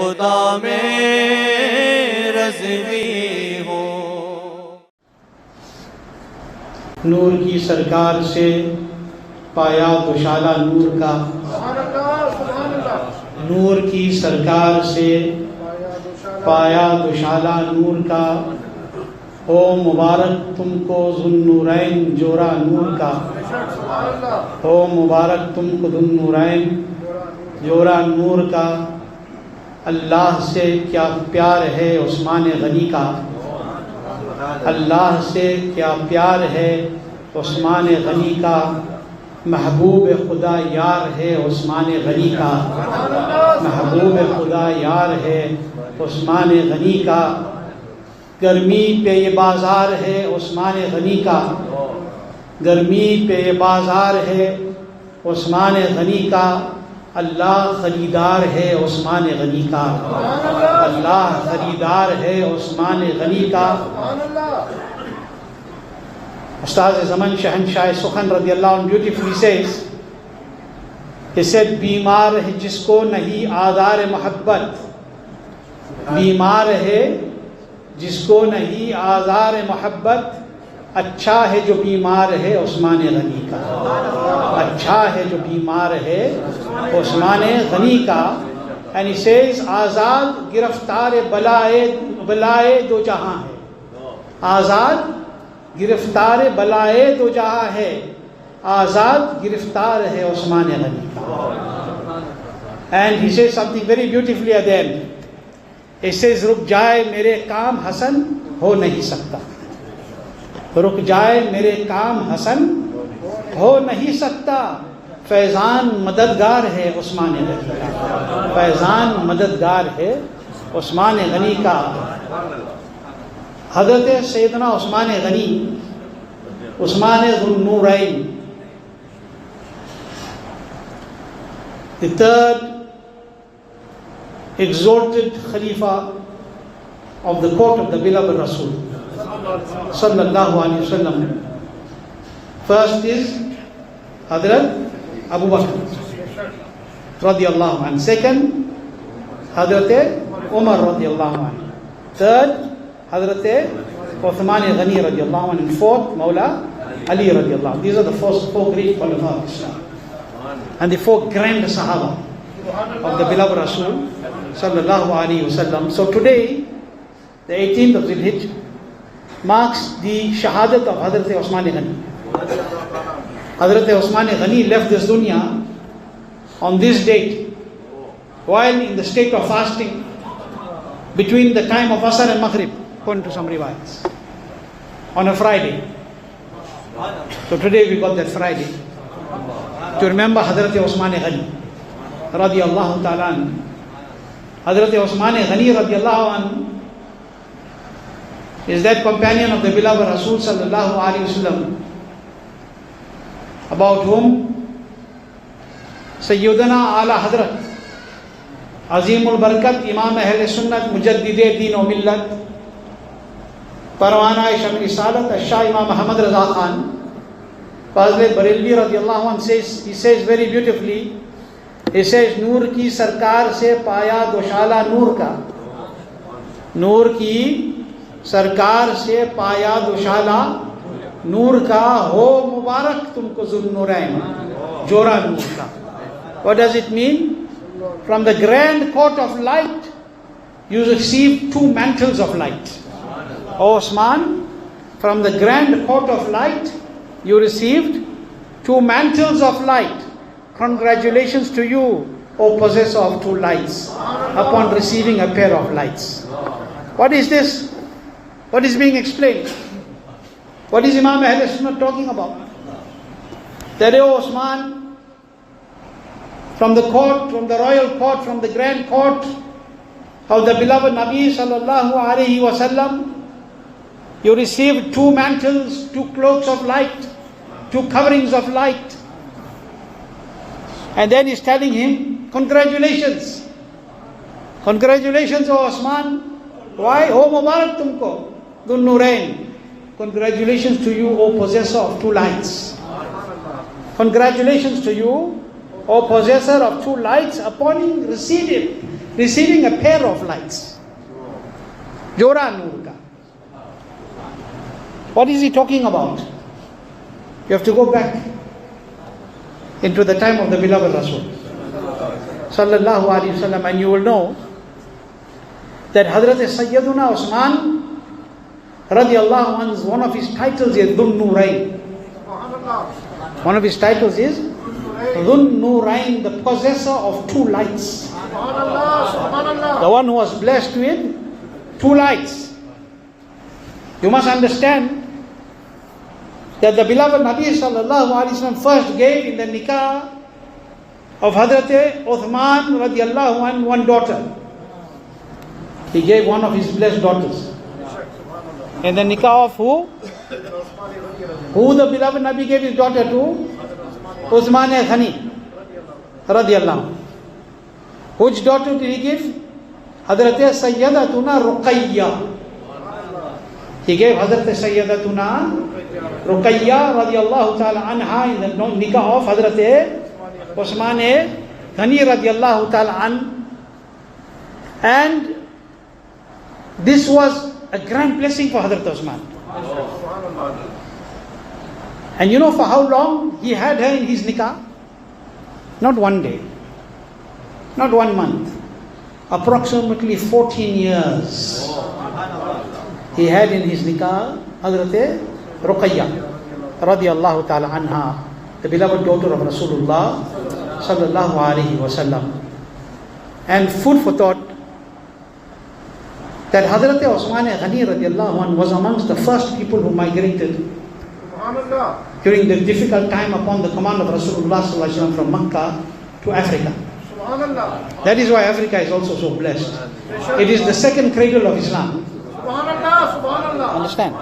खुदा में रज़वी हो। नूर की सरकार से पाया दुशाला नूर का, नूर की सरकार से पाया दुशाला नूर का, हो मुबारक तुमको ज़ुन्नूरैन जोरा नूर का, हो मुबारक तुमको ज़ुन्नूरैन जोरा नूर का। अल्लाह से क्या प्यार है उस्मान गनी का, अल्लाह से क्या प्यार है उस्मान गनी का। महबूब खुदा यार है उस्मान गनी का, महबूब खुदा यार है उस्मान गनी का। गर्मी पे ये बाज़ार है उस्मान गनी का, गर्मी पे ये बाज़ार है उस्मान गनी का। अल्लाह खरीदार है उस्मान गनी का, अल्लाह खरीदार है उस्मान गनी का। उस्ताद ज़मन शहनशाह सुखन रज़ी अल्लाह अन्हु ब्यूटीफुली सेज, he said, बीमार है जिसको नहीं आज़ार मोहब्बत, बीमार है जिसको नहीं आज़ार मोहब्बत। अच्छा है जो बीमार है उस्मान गनी का, अच्छा है जो बीमार है उस्मान गनी का। एंड ही सेज, आज़ाद गिरफ्तार बलाए दो जहां है, आज़ाद गिरफ्तार बलाए दो जहां है, आज़ाद गिरफ्तार है उस्मान गनी का। And he says something very beautifully at the end, he says, रुक जाए मेरे काम हसन हो नहीं सकता, रुक जाए मेरे काम हसन हो नहीं सकता। फैज़ान मददगार है उस्मान गनी का, फैज़ान मददगार है उस्मान गनी का। हज़रत सैयदना Usman Ghani, Usman ज़ुन्नूरैन, the third exalted Khalifa of the court of the beloved Rasul sallallahu alaihi wasallam. First is Hazrat Abu Bakr radiyallahu anhu. Second, Hazrat Umar radiyallahu anhu. Third, Hazrat Uthman Ghani radiyallahu anhu. And fourth, Mawla Ali radiyallahu anhu. These are the four great Khulafa of Islam and the four grand Sahaba of the beloved Rasul sallallahu alaihi wasallam. So today, the 18th of Dhul-Hijjah, marks the shahadat of Hazrat Usman Ghani. Hazrat Usman Ghani left this dunya on this date while in the state of fasting between the time of Asr and Maghrib, according to some riwayats, on a Friday. So today we got that Friday to remember Hazrat Usman Ghani radiyallahu ta'ala anhu. Hazrat Usman Ghani radiyallahu anhu is that companion of the beloved Rasul sallallahu alaihi wasallam, about whom Sayyidina Ala Hadrat Azimul Barakat Imam Ahl Sunnat Mujaddid Din wa Millat Parwana Sham Risalat Shah Imam Muhammad Raza Khan Fazle Barelvi radiyallahu anhu says, he says very beautifully, he says, नूर की सरकार से पाया दोशाला नूर का, नूर की सरकार से पाया दोशाला नूर का, हो मुबारक तुमको ज़ुन्नूरैन जोरा नूर का. What does it mean? From the grand court of light you receive two mantles of light. O Osman, from the grand court of light you received two mantles of light. Congratulations to you, O possessor of two lights, upon receiving a pair of lights. What is this? What is being explained? What is Imam Ahl Sunnah talking about? That, O Osman, from the court, from the royal court, from the grand court of the beloved Nabi sallallahu alaihi wasallam, you received two mantles, two cloaks of light, two coverings of light. And then he's telling him, congratulations. Congratulations, O Osman. Why? O Mubarak tumko, Dhunnurain. Congratulations to you, O possessor of two lights. Congratulations to you, O possessor of two lights, upon receiving receiving a pair of lights. Jora Noor ka. What is he talking about? You have to go back into the time of the beloved Rasul sallallahu alaihi wasallam, and you will know that Hazrat Sayyiduna Usman radiallahu anhu, one of his titles is Dhun Noorain. One of his titles is Dhun Noorain, the possessor of two lights. The one who was blessed with two lights. You must understand that the beloved Nabi sallallahu alaihi wasallam first gave in the nikah of Hazrat Uthman radiallahu anhu one daughter. He gave one of his blessed daughters. And the nikah of who? Who the beloved Nabi gave his daughter to? Uthman Ghani radiallahu anhu. Which daughter did he give? Hazrat Sayyidatuna Ruqayya. He gave Hazrat Sayyidatuna Ruqayya radiallahu ta'ala anha in the nikah of Hazrat Uthman Ghani radiallahu ta'ala an. And this was a grand blessing for Hazrat Uthman. And you know for how long he had her in his nikah? Not one day, not 1 month, approximately 14 years. He had in his nikah Hazrat Ruqayya radiallahu ta'ala anha, the beloved daughter of Rasulullah sallallahu alaihi wasallam. And food for thought, that Hazrat Uthman Ghani radiallahu anhu was amongst the first people who migrated during the difficult time upon the command of Rasulullah sallallahu alaihi wasallam from Makkah to Africa. That is why Africa is also so blessed. It is the second cradle of Islam. Understand?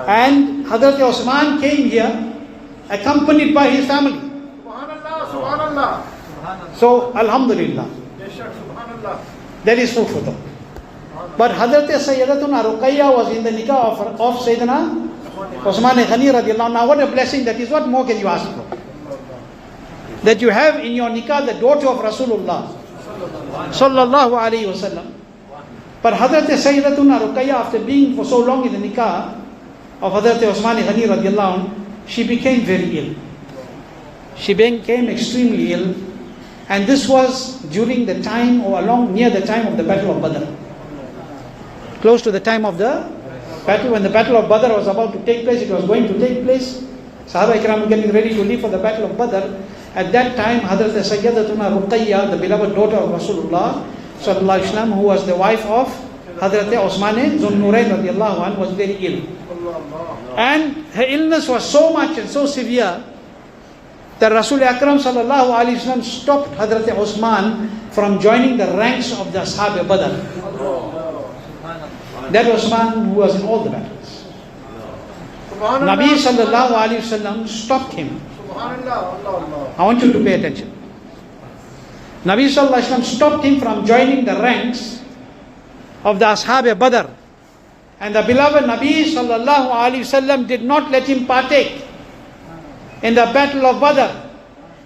And Hazrat Uthman came here accompanied by his family. So, Alhamdulillah. That is food for thought. But Hazrat Sayyidatuna Ruqayya was in the nikah of Sayyidina Uthman Ghani radiallahu anhu. Now what a blessing that is. What more can you ask for? That you have in your nikah the daughter of Rasulullah sallallahu alayhi wasallam. But Hazrat Sayyidatuna Ruqayya, after being for so long in the nikah of Hazrat Uthman Ghani radiallahu anhu, she became very ill. She became extremely ill. And this was during the time or near the time of the Battle of Badr. Close to the time of the battle, when the Battle of Badr was about to take place, it was going to take place. Sahaba Ikram were getting ready to leave for the Battle of Badr. At that time, Hazrat Sayyidatuna Ruqayya, the beloved daughter of Rasulullah sallallahu alaihi wasallam, who was the wife of Hazrat Uthman Zun Noorain radiallahu anhu, was very ill. And her illness was so much and so severe that Rasul Akram sallallahu alaihi wasallam stopped Hazrat Uthman from joining the ranks of the Ashab Badr. That Uthman who was in all the battles. Nabi sallallahu alaihi wasallam stopped him. I want you to pay attention. Nabi sallallahu alaihi wasallam stopped him from joining the ranks of the Ashab Badr. And the beloved Nabi sallallahu alaihi wasallam did not let him partake in the battle of Badr,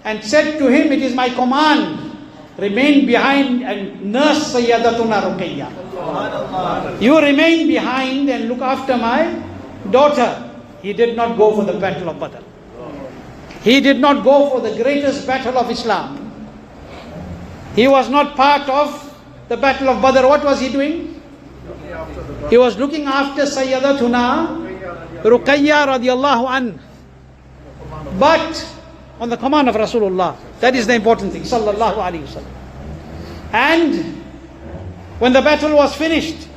and said to him, "It is my command, remain behind and nurse Sayyidatuna Ruqayya. You remain behind and look after my daughter." He did not go for the battle of Badr. He did not go for the greatest battle of Islam. He was not part of the battle of Badr. What was he doing? He was looking after Sayyidatuna Ruqayya radiallahu anha. But on the command of Rasulullah. That is the important thing. Sallallahu alaihi wasallam. And when the battle was finished,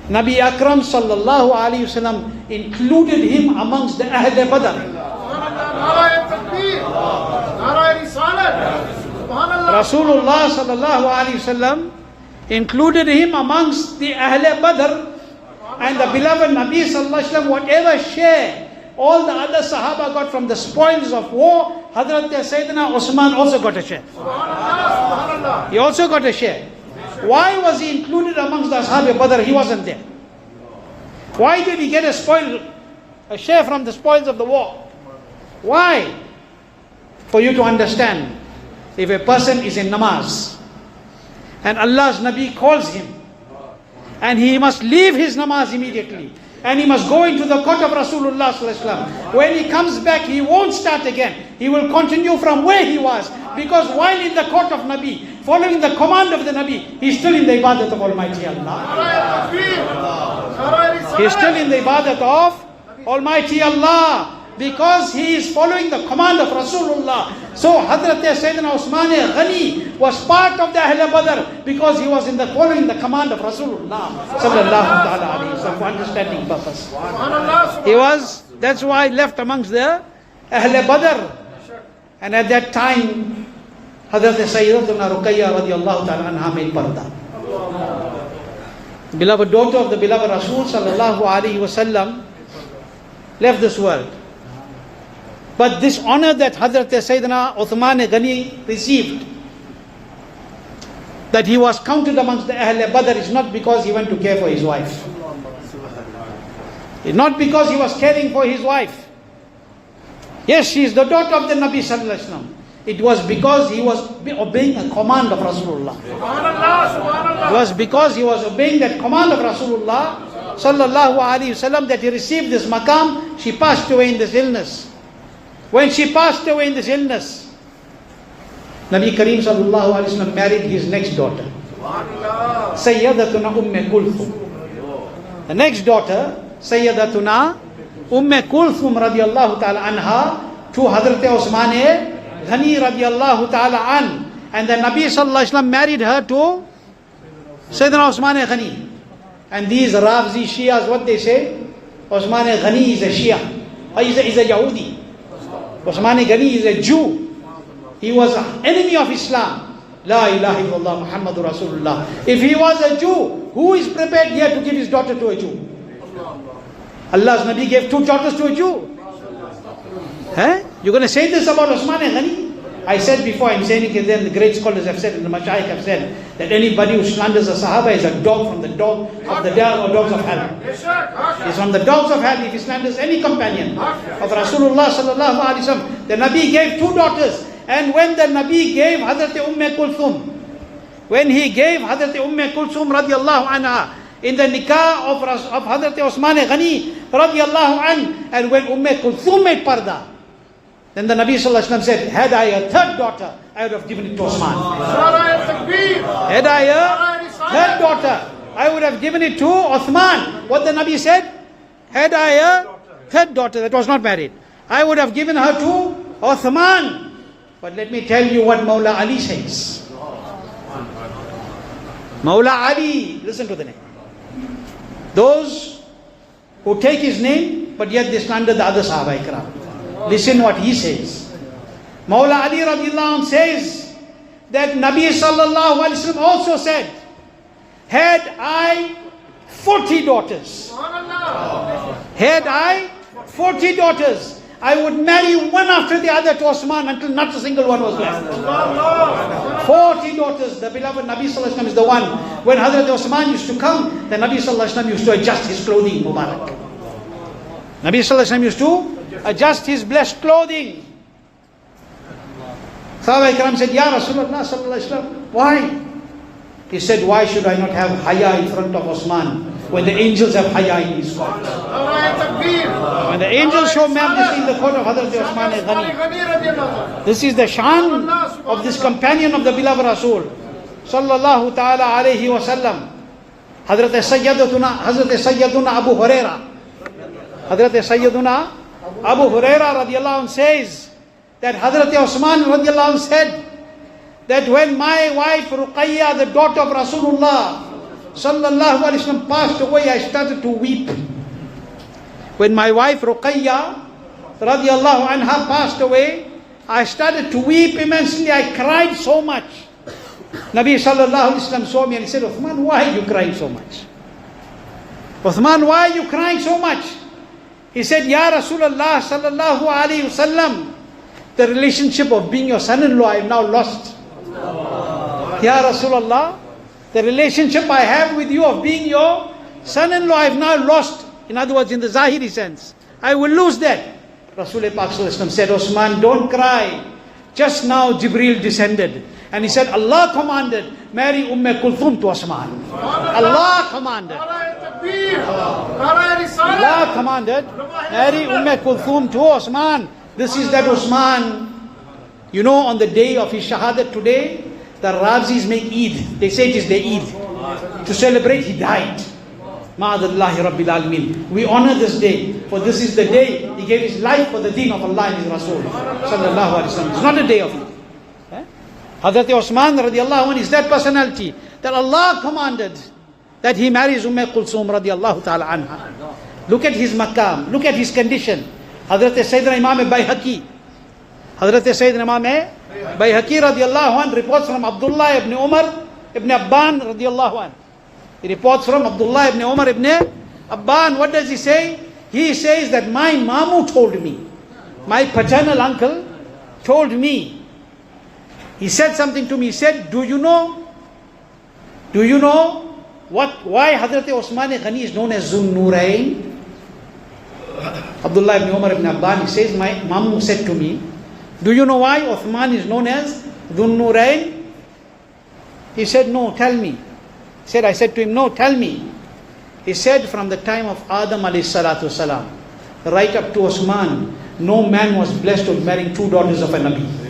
Nabi Akram sallallahu alaihi wasallam included him amongst the Ahl Badr. Rasulullah sallallahu alaihi wasallam included him amongst the Ahl Badr, and the beloved Nabi sallallahu alaihi wasallam, whatever share all the other Sahaba got from the spoils of war, Hazrat Sayyidina Uthman also got a share. He also got a share. Why was he included amongst the Ashab Badr? He wasn't there. Why did he get a share from the spoils of the war? Why? For you to understand, if a person is in namaz and Allah's Nabi calls him, and he must leave his namaz immediately, and he must go into the court of Rasulullah sallallahu alaihi wasallam. When he comes back, he won't start again. He will continue from where he was, because while in the court of Nabi, following the command of the Nabi, he's still in the ibadat of Almighty Allah. He's still in the ibadat of Almighty Allah, because he is following the command of Rasulullah. So Hazrat Sayyidina Usman Ghani was part of the Ahl Badr, because he was following the command of Rasulullah sallallahu ta'ala alayhi wa sallam, for understanding purpose. He was, that's why left amongst the Ahl Badr. And at that time, Hazrat Sayyidatuna Ruqayya radiallahu ta'ala anha made parda. Beloved daughter of the beloved Rasul sallallahu alayhi wa sallam left this world. But this honor that Hazrat Sayyidina Uthman Ghani received, that he was counted amongst the Ahl Badr, is not because he went to care for his wife. It's not because he was caring for his wife. Yes, she is the daughter of the Nabi sallallahu alaihi wasallam. It was because he was obeying a command of Rasulullah. It was because he was obeying that command of Rasulullah sallallahu alaihi wasallam that he received this maqam. She passed away in this illness. When she passed away in this illness, Nabi Kareem sallallahu alaihi wasallam married his next daughter, Sayyidatuna Kulthum. The next daughter, Sayyidatuna Kulthum radiallahu ta'ala anha, to Hazrat Usman Ghani radiallahu ta'ala an. And the Nabi sallallahu alaihi wasallam married her to Sayyidina Usman Ghani. And these Razvi Shias, what they say? Usman Ghani is a Shia, is a Yahudi. Usman Ghani is a Jew. He was an enemy of Islam. La ilaha illallah Muhammadur Rasulullah. If he was a Jew, who is prepared here to give his daughter to a Jew? Allah's Nabi gave 2 daughters to a Jew. You're going to say this about Usman Ghani? I said before, I'm saying it again, the great scholars have said, and the Mashayikh have said, that anybody who slanders a Sahaba is a dog from the dog of the or dogs of hell. He's from the dogs of hell if he slanders any companion of Rasulullah sallallahu alaihi wasallam. The Nabi gave 2 daughters, and when the Nabi gave Hazrat Kulthum, when he gave Hazrat Kulthum radiallahu anha in the nikah of Hazrat Usman Ghani radiallahu an, and when Kulthum made parda, then the Nabi sallallahu alaihi wasallam said, had I a 3rd daughter, I would have given it to Usman. Had I a 3rd daughter, I would have given it to Uthman. What the Nabi said? Had I a 3rd daughter that was not married, I would have given her to Uthman. But let me tell you what Mawla Ali says. Mawla Ali, listen to the name. Those who take his name, but yet they slander the other Sahaba Ikram. Listen what he says. Mawla Ali radiallahu anh says that Nabi sallallahu alaihi wasallam also said, had I 40 daughters, had I 40 daughters, I would marry one after the other to Osman until not a single one was left. 40 daughters. The beloved Nabi sallallahu alaihi wasallam is the one. When Hazrat Osman used to come, the Nabi sallallahu alaihi wasallam used to adjust his clothing, Mubarak. Nabi sallallahu alaihi wasallam used to adjust his blessed clothing. Sahaba Ikram said, Ya Rasulullah sallallahu alaihi wasallam, why? He said, why should I not have haya in front of Osman when the angels have haya in his court? When the angels show majesty in the court of Hazrat Usman Ghani. This is the shan of this companion of the beloved Rasul sallallahu ta'ala alayhi wa sallam. Hazrat Sayyiduna Abu Huraira. Hazrat Sayyiduna Abu Huraira radiallahu anh says that Hazrat Usman radiallahu anh said that when my wife Ruqayya, the daughter of Rasulullah sallallahu alaihi wasallam, passed away, I started to weep. When my wife Ruqayya radiallahu anha passed away, I started to weep immensely. I cried so much. Nabi sallallahu alaihi wasallam saw me and he said, Uthman, why are you crying so much? Uthman, why are you crying so much? He said, Ya Rasulullah sallallahu alaihi wasallam, the relationship of being your son-in-law I have now lost. Ya Rasulullah, the relationship I have with you of being your son-in-law I have now lost. In other words, in the Zahiri sense, I will lose that. Rasul Pak said, Osman, don't cry. Just now Jibreel descended And he said, Allah commanded, marry Kulthum to Osman. Allah commanded. Allah commanded, marry Kulthum to Osman. This is that Osman. You know, on the day of his shahadat today, the Razvis make Eid. They say it is their Eid. To celebrate, he died. Ma'adallahi Rabbil Alameen. We honor this day, for this is the day he gave his life for the deen of Allah and his Rasul. Sallallahu Alaihi Wasallam. It's not a day of Eid. Hazrat Osman radiallahu anh is that personality that Allah commanded that he marries Kulthum radiallahu ta'ala anha. Look at his maqam, look at his condition. Hazrat Sayyidina Imam Bayhaqi, Hazrat Sayyidina Imam Bayhaqi radiallahu anh reports from Abdullah ibn Umar ibn Abban radiallahu anh. He reports from Abdullah ibn Umar ibn Abban. What does he say? He says that my mamu told me, my paternal uncle told me, he said something to me. He said, do you know why Hazrat Osman Ghani is known as Zun Nurain? Abdullah ibn Umar ibn Abban, he says, my mamu said to me, do you know why Uthman is known as Zun Nurain? He said, no, tell me. I said to him, no, tell me. He said, from the time of Adam alayhi salatu salam, right up to Osman, no man was blessed with marrying two daughters of a Nabi.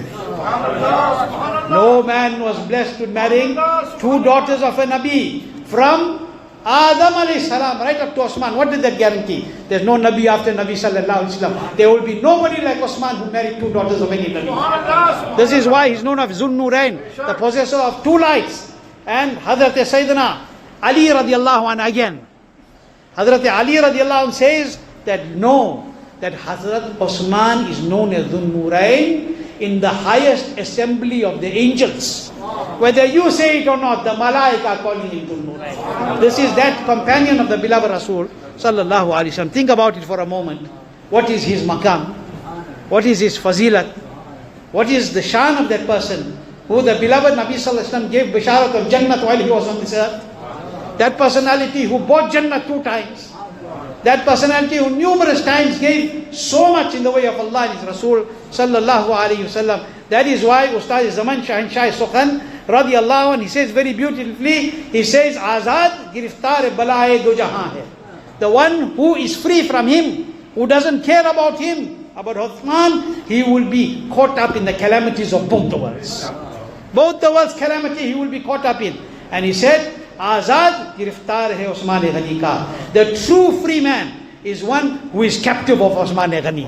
No man was blessed with marrying two daughters of a Nabi. From Adam alayhi salam right up to Osman. What did that guarantee? There's no Nabi after Nabi sallallahu alayhi wasallam. There will be nobody like Osman who married two daughters of any Nabi. This is why he's known as Zun Nurain, the possessor of two lights. And Hazrat Sayyidina Ali radiallahu anh again. Hazrat Ali radiallahu anh says that that Hazrat Osman is known as Zun Nurain in the highest assembly of the angels. Whether you say it or not, the Malaika are calling him Zun Nurain. This is that companion of the beloved Rasul sallallahu alaihi wasallam. Think about it for a moment. What is his maqam? What is his fazilat? What is the shan of that person who the beloved Nabi sallallahu alaihi wasallam gave bisharat of Jannat while he was on this earth? That personality who bought Jannat 2 times. That personality who numerous times gave so much in the way of Allah and His Rasul sallallahu alayhi wasallam. That is why Ustaz Zaman Shahanshah Sukhan radiallahu anh, he says very beautifully, he says, Azad giriftar balaye do jahan hai. The one who is free from him, who doesn't care about him, about Uthman, he will be caught up in the calamities of both the worlds. Both the worlds' calamity he will be caught up in. And he said, Azad giriftar hai Osman Ghani ka. The true free man is one who is captive of Osman Ghani,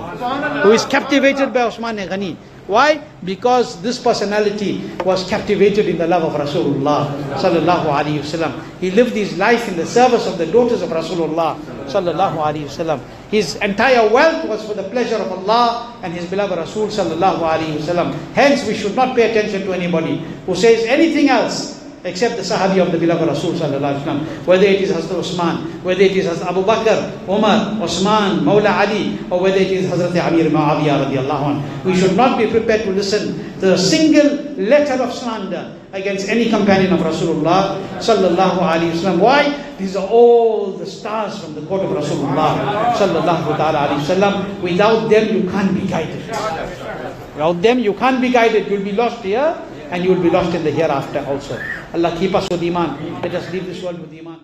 who is captivated by Osman Ghani. Why? Because this personality was captivated in the love of Rasulullah sallallahu alaihi wasallam. He lived his life in the service of the daughters of Rasulullah sallallahu alaihi wasallam. His entire wealth was for the pleasure of Allah and His beloved Rasul sallallahu alaihi wasallam. Hence, we should not pay attention to anybody who says anything else except the Sahabi of the beloved Rasul sallallahu alaihi wasallam. Whether it is Hazrat Osman, whether it is Hazrat Abu Bakr, Umar, Osman, Mawla Ali, or whether it is Hazrat Amir Muawiyah radiallahu anh. We should not be prepared to listen to a single letter of slander against any companion of Rasulullah sallallahu alaihi wasallam. Why? These are all the stars from the court of Rasulullah sallallahu alaihi wasallam. Without them, you can't be guided. Without them, you can't be guided. You'll be lost here and you will be lost in the hereafter also. Allah keep us with Iman. Let us leave this world with Iman.